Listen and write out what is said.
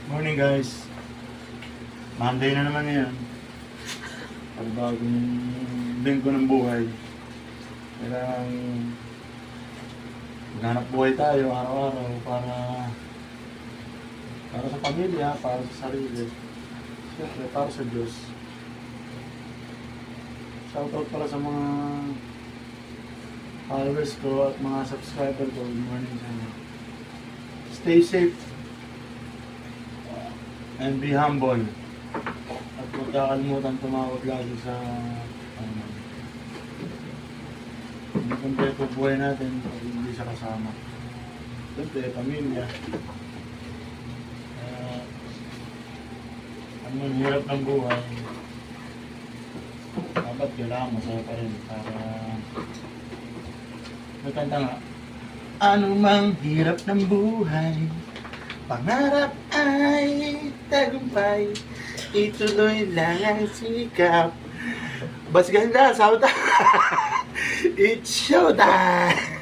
Morning guys. Monday na naman ngayon. Pagbagong linggo ng buhay. Kailangan maghanap buhay tayo araw-araw para sa pamilya, para sa sarili. Siyempre, para sa Diyos. Shoutout pala sa mga followers ko at mga subscriber ko. Good morning sa inyo. Stay safe and be humble. At huwag kakalimutan tumawag lagi sa hindi kumpleto buhay natin pag hindi siya kasama. Siyempre, pamilya. Ang hirap ng buhay, dapat kailangan masaya pa rin para magkanta nga. Ano mang hirap ng buhay, pangarap ay tagumpay, ituloy lang ang sikap. Bas ganda, sauta! It's showtime!